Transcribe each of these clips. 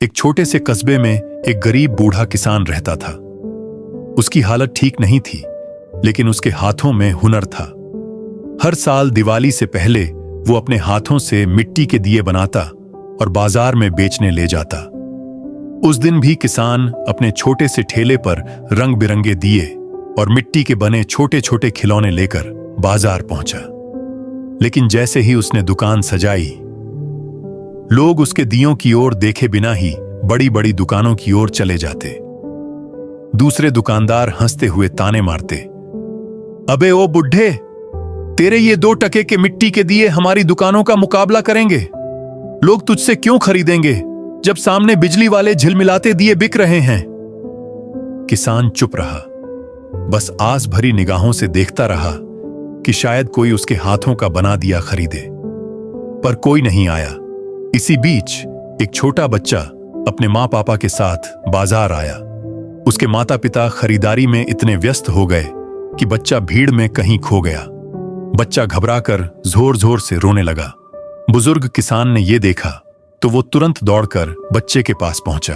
एक छोटे से कस्बे में एक गरीब बूढ़ा किसान रहता था। उसकी हालत ठीक नहीं थी, लेकिन उसके हाथों में हुनर था। हर साल दिवाली से पहले वो अपने हाथों से मिट्टी के दिए बनाता और बाजार में बेचने ले जाता। उस दिन भी किसान अपने छोटे से ठेले पर रंग बिरंगे दिए और मिट्टी के बने छोटे छोटे खिलौने लेकर बाजार पहुंचा। लेकिन जैसे ही उसने दुकान सजाई, लोग उसके दियों की ओर देखे बिना ही बड़ी बड़ी दुकानों की ओर चले जाते। दूसरे दुकानदार हंसते हुए ताने मारते, अबे ओ बुढ़े, तेरे ये 2 टके के मिट्टी के दिए हमारी दुकानों का मुकाबला करेंगे? लोग तुझसे क्यों खरीदेंगे जब सामने बिजली वाले झिलमिलाते दिए बिक रहे हैं? किसान चुप रहा, बस आस भरी निगाहों से देखता रहा कि शायद कोई उसके हाथों का बना दिया खरीदे, पर कोई नहीं आया। इसी बीच एक छोटा बच्चा अपने माँ पापा के साथ बाजार आया। उसके माता पिता खरीदारी में इतने व्यस्त हो गए कि बच्चा भीड़ में कहीं खो गया। बच्चा घबराकर जोर जोर से रोने लगा। बुजुर्ग किसान ने यह देखा तो वो तुरंत दौड़कर बच्चे के पास पहुंचा।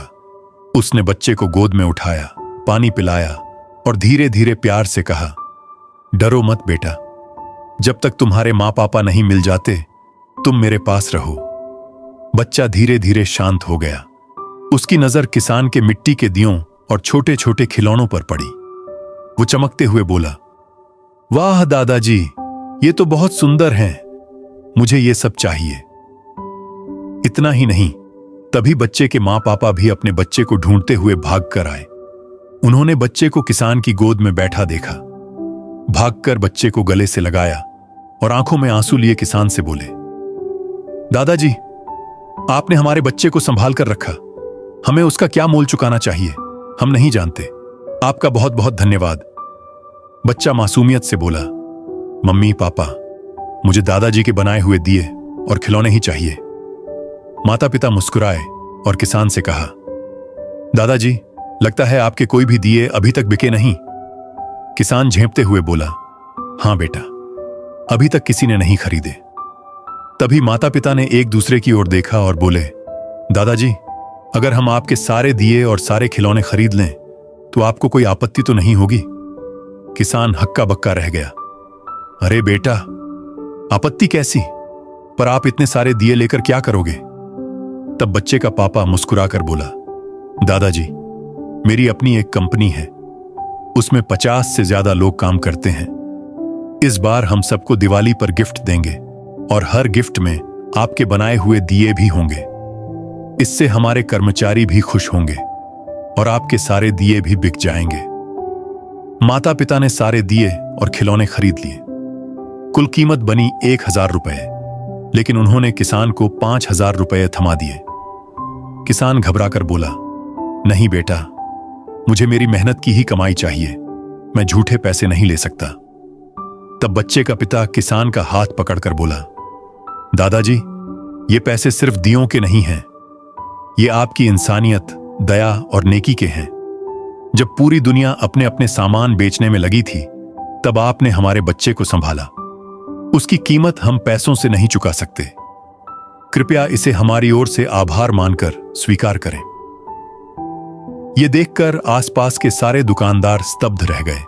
उसने बच्चे को गोद में उठाया, पानी पिलाया और धीरे धीरे प्यार से कहा, डरो मत बेटा, जब तक तुम्हारे माँ पापा नहीं मिल जाते तुम मेरे पास रहो। बच्चा धीरे धीरे शांत हो गया। उसकी नजर किसान के मिट्टी के दियों और छोटे छोटे खिलौनों पर पड़ी। वो चमकते हुए बोला, वाह दादाजी, ये तो बहुत सुंदर हैं, मुझे ये सब चाहिए। इतना ही नहीं, तभी बच्चे के माँ पापा भी अपने बच्चे को ढूंढते हुए भाग कर आए। उन्होंने बच्चे को किसान की गोद में बैठा देखा। भागकर बच्चे को गले से लगाया और आंखों में आंसू लिए किसान से बोले, दादाजी, आपने हमारे बच्चे को संभाल कर रखा, हमें उसका क्या मोल चुकाना चाहिए हम नहीं जानते। आपका बहुत बहुत धन्यवाद। बच्चा मासूमियत से बोला, मम्मी पापा, मुझे दादाजी के बनाए हुए दिए और खिलौने ही चाहिए। माता पिता मुस्कुराए और किसान से कहा, दादाजी, लगता है आपके कोई भी दिए अभी तक बिके नहीं। किसान झेंपते हुए बोला, हां बेटा, अभी तक किसी ने नहीं खरीदे। तभी माता पिता ने एक दूसरे की ओर देखा और बोले, दादाजी, अगर हम आपके सारे दिए और सारे खिलौने खरीद लें तो आपको कोई आपत्ति तो नहीं होगी? किसान हक्का बक्का रह गया। अरे बेटा, आपत्ति कैसी? पर आप इतने सारे दिए लेकर क्या करोगे? तब बच्चे का पापा मुस्कुराकर बोला, दादाजी, मेरी अपनी एक कंपनी है, उसमें 50 से ज्यादा लोग काम करते हैं। इस बार हम सबको दिवाली पर गिफ्ट देंगे और हर गिफ्ट में आपके बनाए हुए दिए भी होंगे। इससे हमारे कर्मचारी भी खुश होंगे और आपके सारे दिए भी बिक जाएंगे। माता पिता ने सारे दिए और खिलौने खरीद लिए। कुल कीमत बनी 1000 रुपए, लेकिन उन्होंने किसान को 5000 रुपए थमा दिए। किसान घबराकर बोला, नहीं बेटा, मुझे मेरी मेहनत की ही कमाई चाहिए, मैं झूठे पैसे नहीं ले सकता। तब बच्चे का पिता किसान का हाथ पकड़कर बोला, दादाजी, ये पैसे सिर्फ दियों के नहीं हैं, ये आपकी इंसानियत, दया और नेकी के हैं। जब पूरी दुनिया अपने अपने सामान बेचने में लगी थी, तब आपने हमारे बच्चे को संभाला। उसकी कीमत हम पैसों से नहीं चुका सकते। कृपया इसे हमारी ओर से आभार मानकर स्वीकार करें। यह देखकर आसपास के सारे दुकानदार स्तब्ध रह गए।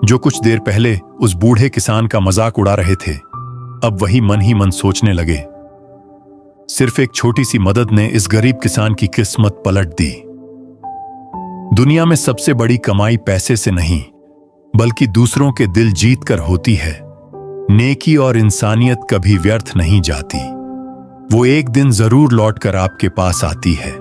जो कुछ देर पहले उस बूढ़े किसान का मजाक उड़ा रहे थे, अब वही मन ही मन सोचने लगे, सिर्फ एक छोटी सी मदद ने इस गरीब किसान की किस्मत पलट दी। दुनिया में सबसे बड़ी कमाई पैसे से नहीं, बल्कि दूसरों के दिल जीत कर होती है। नेकी और इंसानियत कभी व्यर्थ नहीं जाती, वो एक दिन जरूर लौटकर आपके पास आती है।